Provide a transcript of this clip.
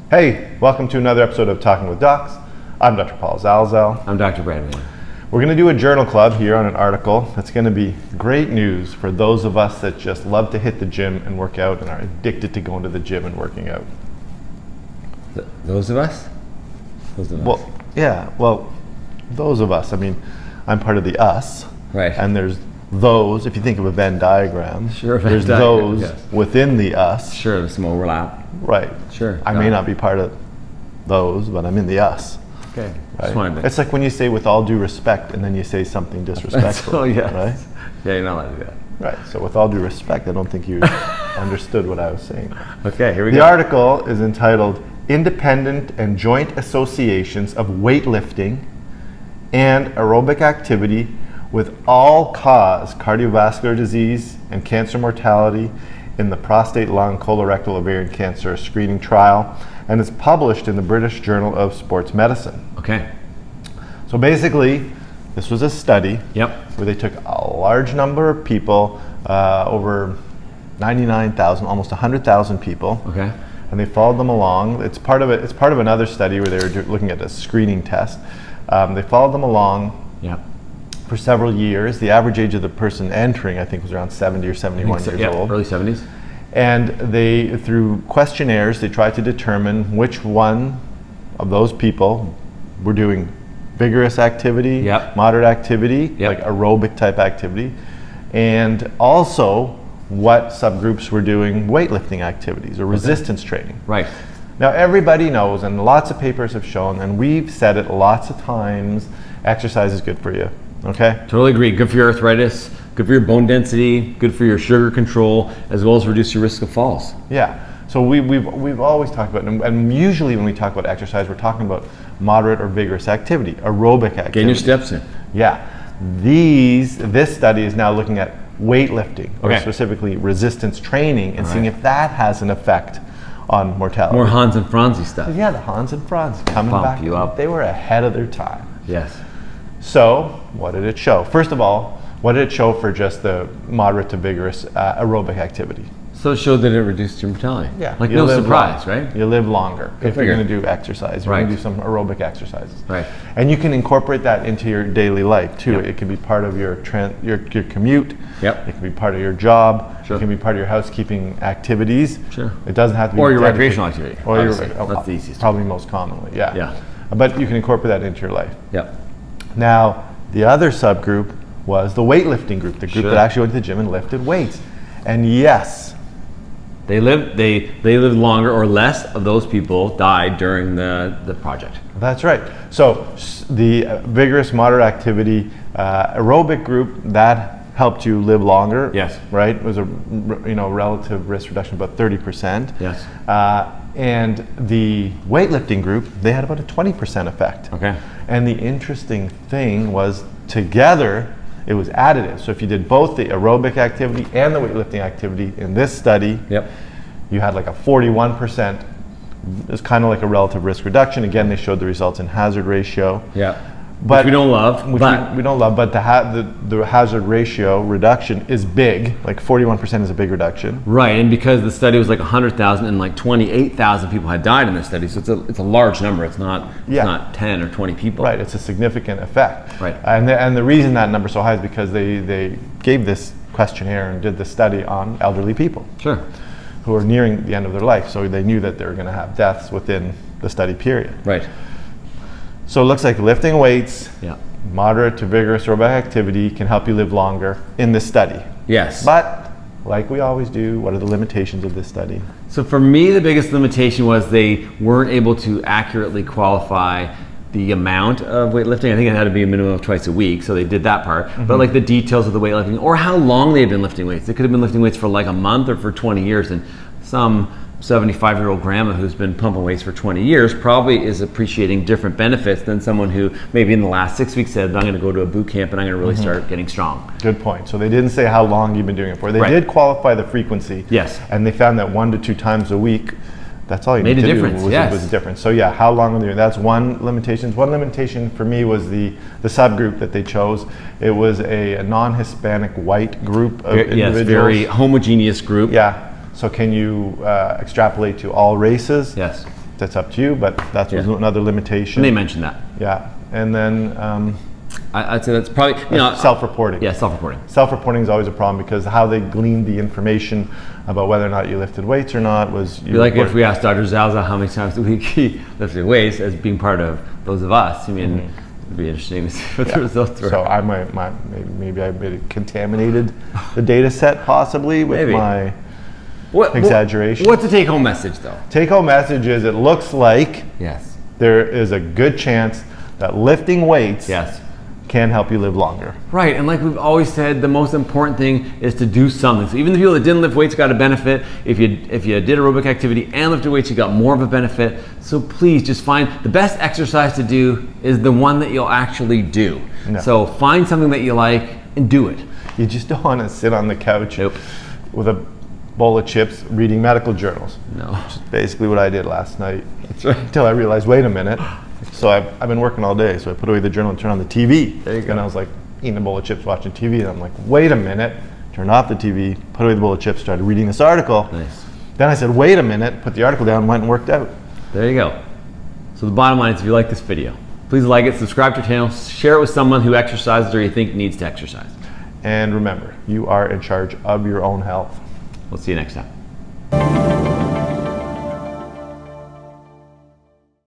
Hey, welcome to another episode of Talking with Docs. I'm Dr. Paul Zalzal. I'm Dr. Bradley. We're going to do a journal club here on an article that's going to be great news for those of us that just love to hit the gym and work out and are addicted to going to the gym and working out. Those of us? Those of us. I mean, I'm part of the us. Right. And there's those, if you think of a Venn diagram, sure, there's diagram, those yes. within the us. Sure, there's some overlap. Right. Sure. I may not be part of those, but I'm in the us. Okay. Right? It's like when you say with all due respect and then you say something disrespectful. Oh, yeah. Right? Yeah, you're not allowed to do that. Right. So with all due respect, I don't think you understood what I was saying. Okay, here we go. The go. article is entitled Independent and Joint Associations of Weightlifting and Aerobic Activity with All-Cause Cardiovascular Disease and Cancer Mortality in the Prostate, Lung, Colorectal, Ovarian Cancer Screening Trial, and it's published in the British Journal of Sports Medicine. Okay. So basically, this was a study where they took a large number of people, over 99,000, almost 100,000 people, and they followed them along. It's part of another study where they were looking at a screening test. They followed them along for several years. The average age of the person entering, I think, was around 70 or 71 years old. Early 70s. And they, through questionnaires, they tried to determine which one of those people were doing vigorous activity, moderate activity, like aerobic type activity, and also what subgroups were doing weightlifting activities or resistance training. Right. Now everybody knows, and lots of papers have shown, and we've said it lots of times, exercise is good for you. Okay? Totally agree. Good for your arthritis, good for your bone density, good for your sugar control, as well as reduce your risk of falls. Yeah. So we've always talked about, and usually when we talk about exercise, we're talking about moderate or vigorous activity, aerobic activity. Getting your steps in. Yeah. This study is now looking at weightlifting, or specifically resistance training, and seeing if that has an effect on mortality. More Hans and Franzi stuff. Yeah, the Hans and Franz coming back. You up. They were ahead of their time. Yes. So, what did it show? First of all, what did it show for just the moderate to vigorous aerobic activity? So it showed that it reduced your mortality. Yeah. Like no surprise, right? You live longer if you're going to do exercise. You're going to do some aerobic exercises. Right. And you can incorporate that into your daily life too. It can be part of your commute. Yep. It can be part of your job. Sure. It can be part of your housekeeping activities. Sure. It doesn't have to be. Or your recreational activity. Or that's the easiest. Probably most commonly, yeah. Yeah. But you can incorporate that into your life. Yep. Now, the other subgroup was the weightlifting group, the group that actually went to the gym and lifted weights. And yes, they lived longer, or less of those people died during the project. That's right. So the vigorous moderate activity aerobic group, that helped you live longer. Yes. Right? It was a relative risk reduction of about 30%. Yes. And the weightlifting group, they had about a 20% effect. Okay. And the interesting thing was, together, it was additive. So if you did both the aerobic activity and the weightlifting activity in this study, you had like a 41%. It's kind of like a relative risk reduction. Again, they showed the results in hazard ratio. Yeah. But which we don't love. But the hazard ratio reduction is big. Like 41% is a big reduction. Right, and because the study was like 100,000 and like 28,000 people had died in this study, so it's a large number. It's not 10 or 20 people. Right, it's a significant effect. Right. And the reason that number's so high is because they gave this questionnaire and did this study on elderly people. Sure. Who are nearing the end of their life, so they knew that they were going to have deaths within the study period. Right. So it looks like lifting weights, Yeah. moderate to vigorous aerobic activity can help you live longer in this study. Yes. But, like we always do, what are the limitations of this study? So for me, the biggest limitation was they weren't able to accurately qualify the amount of weightlifting. I think it had to be a minimum of twice a week, so they did that part. But like the details of the weightlifting, or how long they had been lifting weights. They could have been lifting weights for like a month or for 20 years, and some 75-year-old grandma who's been pumping weights for 20 years probably is appreciating different benefits than someone who maybe in the last 6 weeks said, I'm going to go to a boot camp and I'm going to really start getting strong. Good point. So they didn't say how long you've been doing it for. They did qualify the frequency. Yes. And they found that 1 to 2 times a week, that's all you need to do was a difference. So yeah, how long are they doing? That's one limitation. One limitation for me was the subgroup that they chose. It was a non-Hispanic white group of individuals. Yes, very homogeneous group. Yeah. So can you extrapolate to all races? Yes. that's up to you, but that's another limitation. And they mentioned that. Yeah. And then I'd say that's probably, self-reporting. Yeah, self-reporting. Self-reporting is always a problem because how they gleaned the information about whether or not you lifted weights or not was... Like if we asked Dr. Zalza how many times a week he lifted weights as being part of those of us, I mean, it'd be interesting to see what the results were. So I maybe I contaminated the data set possibly with my exaggeration. What's the take-home message though? Take-home message is it looks like there is a good chance that lifting weights can help you live longer. Right, and like we've always said, the most important thing is to do something. So even the people that didn't lift weights got a benefit. If you did aerobic activity and lifted weights, you got more of a benefit. So please just find the best exercise to do is the one that you'll actually do. No. So find something that you like and do it. You just don't want to sit on the couch with a bowl of chips reading medical journals. No. Which is basically what I did last night. That's right. Until I realized, wait a minute. So I've been working all day, so I put away the journal and turned on the TV. There you go. And I was like eating a bowl of chips, watching TV, and I'm like, wait a minute. Turned off the TV, put away the bowl of chips, started reading this article. Nice. Then I said, wait a minute, put the article down, went and worked out. There you go. So the bottom line is if you like this video, please like it, subscribe to our channel, share it with someone who exercises or you think needs to exercise. And remember, you are in charge of your own health. We'll see you next time.